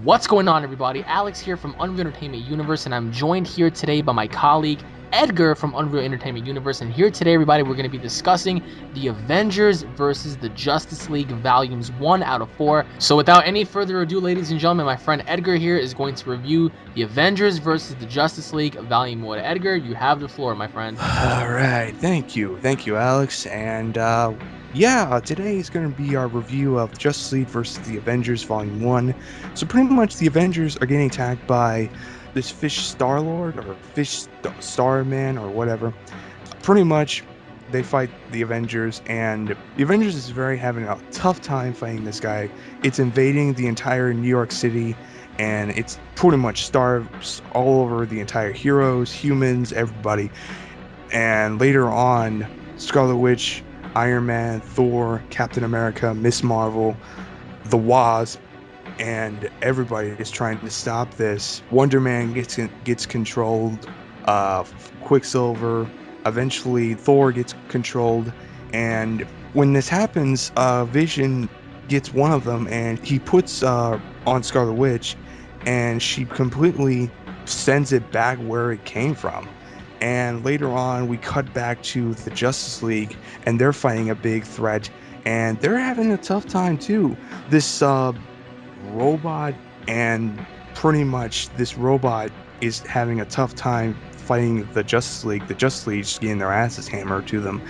What's going on, everybody? Alex here from Unreal Entertainment Universe, and I'm joined here today by my colleague Edgar from Unreal Entertainment Universe. And here today, everybody, we're going to be discussing the Avengers versus the Justice League Volumes 1 out of 4. So without any further ado, ladies and gentlemen, my friend Edgar here is going to review the Avengers versus the Justice League Volume 1. Edgar, you have the floor, my friend. All right, thank you, Alex. And yeah, today is going to be our review of Justice League versus the Avengers Volume 1. So pretty much the Avengers are getting attacked by this fish Star-Lord or fish Starman or whatever. Pretty much they fight the Avengers, and the Avengers is very having a tough time fighting this guy. It's invading the entire New York City, and it's pretty much stars all over the entire heroes, humans, everybody. And later on, Scarlet Witch, Iron Man, Thor, Captain America, Miss Marvel, the Wasp, and everybody is trying to stop this. Wonder Man gets controlled. Quicksilver. Eventually, Thor gets controlled. And when this happens, Vision gets one of them, and he puts on Scarlet Witch, and she completely sends it back where it came from. And later on, we cut back to the Justice League, and they're fighting a big threat, and they're having a tough time too. This robot, and pretty much this robot is having a tough time fighting the Justice League. The Justice League's getting their asses hammered to them.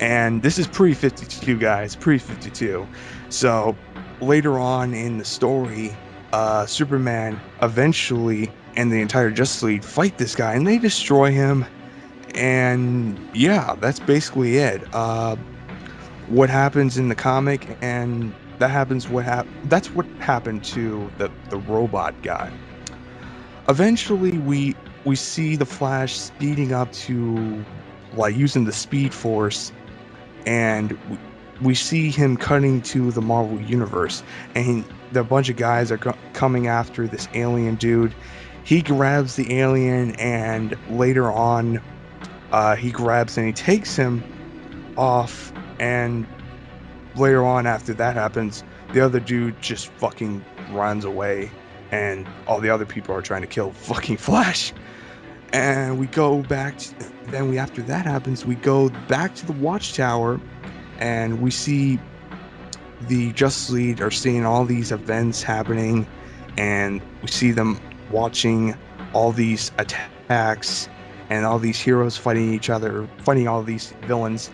And this is pre 52, guys, pre 52. So later on in the story, Superman eventually and the entire Justice League fight this guy and they destroy him. And yeah, that's basically it. What happens in the comic, and that's what happened to the robot guy. Eventually we see the Flash speeding up to, like, using the Speed Force, and we see him cutting to the Marvel universe, and the bunch of guys are coming after this alien dude. He grabs the alien, and later on he grabs and he takes him off, and later on after that happens, the other dude just fucking runs away, and all the other people are trying to kill fucking Flash. And we go back to, then we after that happens, we go back to the Watchtower, and we see the Justice League are seeing all these events happening, and we see them watching all these attacks and all these heroes fighting each other, fighting all these villains.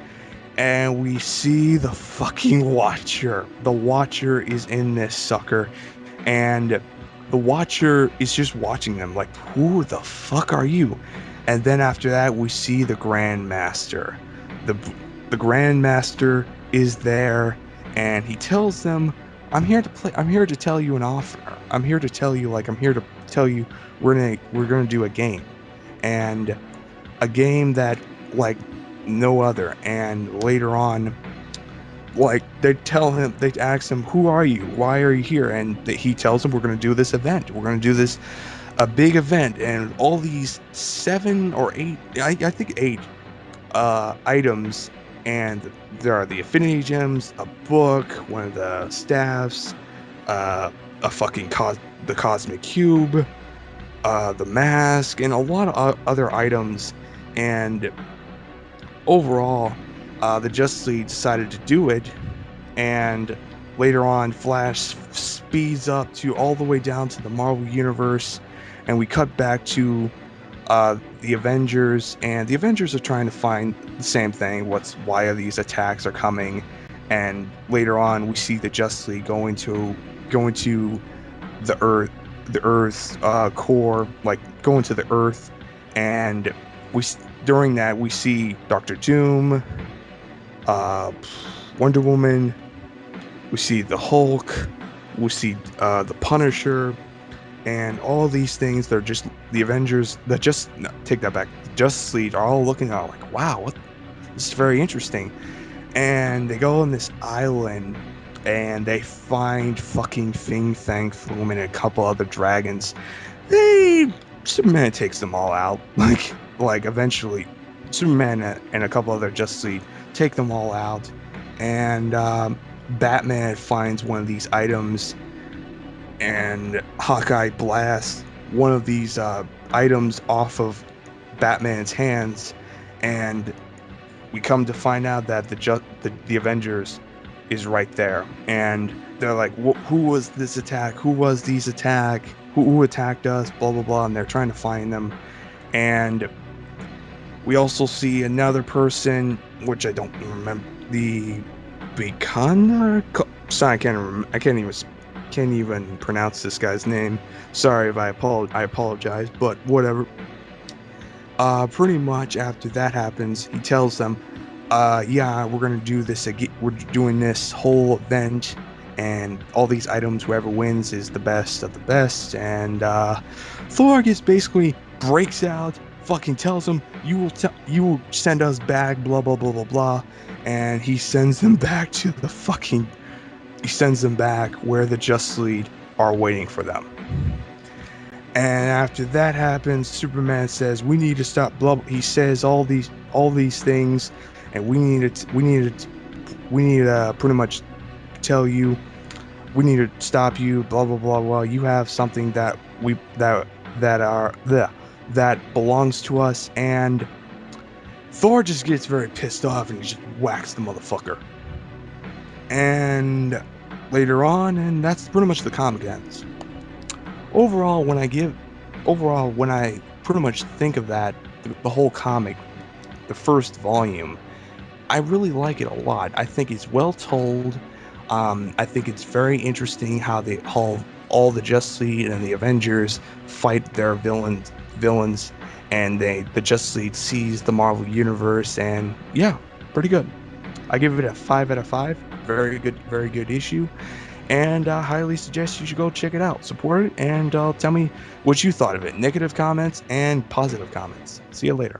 And we see the fucking Watcher. The Watcher is in this sucker, and the Watcher is just watching them like, who the fuck are you? And then after that, we see the Grandmaster. The the Grandmaster is there, and he tells them, "I'm here to play. I'm here to tell you an offer. I'm here to tell you, like, I'm here to tell you we're gonna do a game, and a game that, like, no other." And later on, like, they ask him, "Who are you? Why are you here?" And he tells them, "We're going to do this event. We're going to do this a big event, and all these 7 or 8, I think 8, items, and there are the Affinity Gems, a book, one of the staffs, a fucking the Cosmic Cube, the mask, and a lot of other items." And overall, the Justice League decided to do it, and later on, Flash speeds up to all the way down to the Marvel Universe, and we cut back to the Avengers, and the Avengers are trying to find the same thing. Why are these attacks are coming? And later on, we see the Justice League going to the Earth's core, like going to the Earth, and we during that we see Doctor Doom, uh, Wonder Woman, we see the Hulk, we see the Punisher, and all these things. They're just the Avengers. That just no, take that back. The Justice League are all looking out like, wow, what? This is very interesting. And they go on this island, and they find fucking Fing Fang Foom and a couple other dragons. They Superman takes them all out. Like eventually, Superman and a couple other Justice League take them all out, and Batman finds one of these items, and Hawkeye blasts one of these items off of Batman's hands, and we come to find out that the Avengers is right there, and they're like, "Who was this attack? Who was these attack? Who attacked us? Blah blah blah." And they're trying to find them, and we also see another person, which I don't remember, the Bikana. Sorry, I can't even pronounce this guy's name. Sorry if I apologize, but whatever. Pretty much after that happens, he tells them, yeah, we're gonna do this again. We're doing this whole event, and all these items, whoever wins is the best of the best. And Thor just basically breaks out, fucking tells him, you will send us back, blah blah blah blah blah, and he sends them back to the fucking. He sends them back where the Justice League are waiting for them. And after that happens, Superman says, "We need to stop." Blah. He says all these things, and we need to pretty much tell you, we need to stop you. Blah blah blah blah. You have something that that belongs to us. And Thor just gets very pissed off and he just whacks the motherfucker. And later on, and that's pretty much the comic ends. Overall, when I pretty much think of that, the whole comic, the first volume, I really like it a lot. I think it's well told. I think it's very interesting how all the Justice League and the Avengers fight their villains, and the Justice League sees the Marvel Universe, and yeah, pretty good. I give it a 5 out of 5. Very good issue. And I highly suggest you should go check it out, support it, and tell me what you thought of it. Negative comments and positive comments. See you later.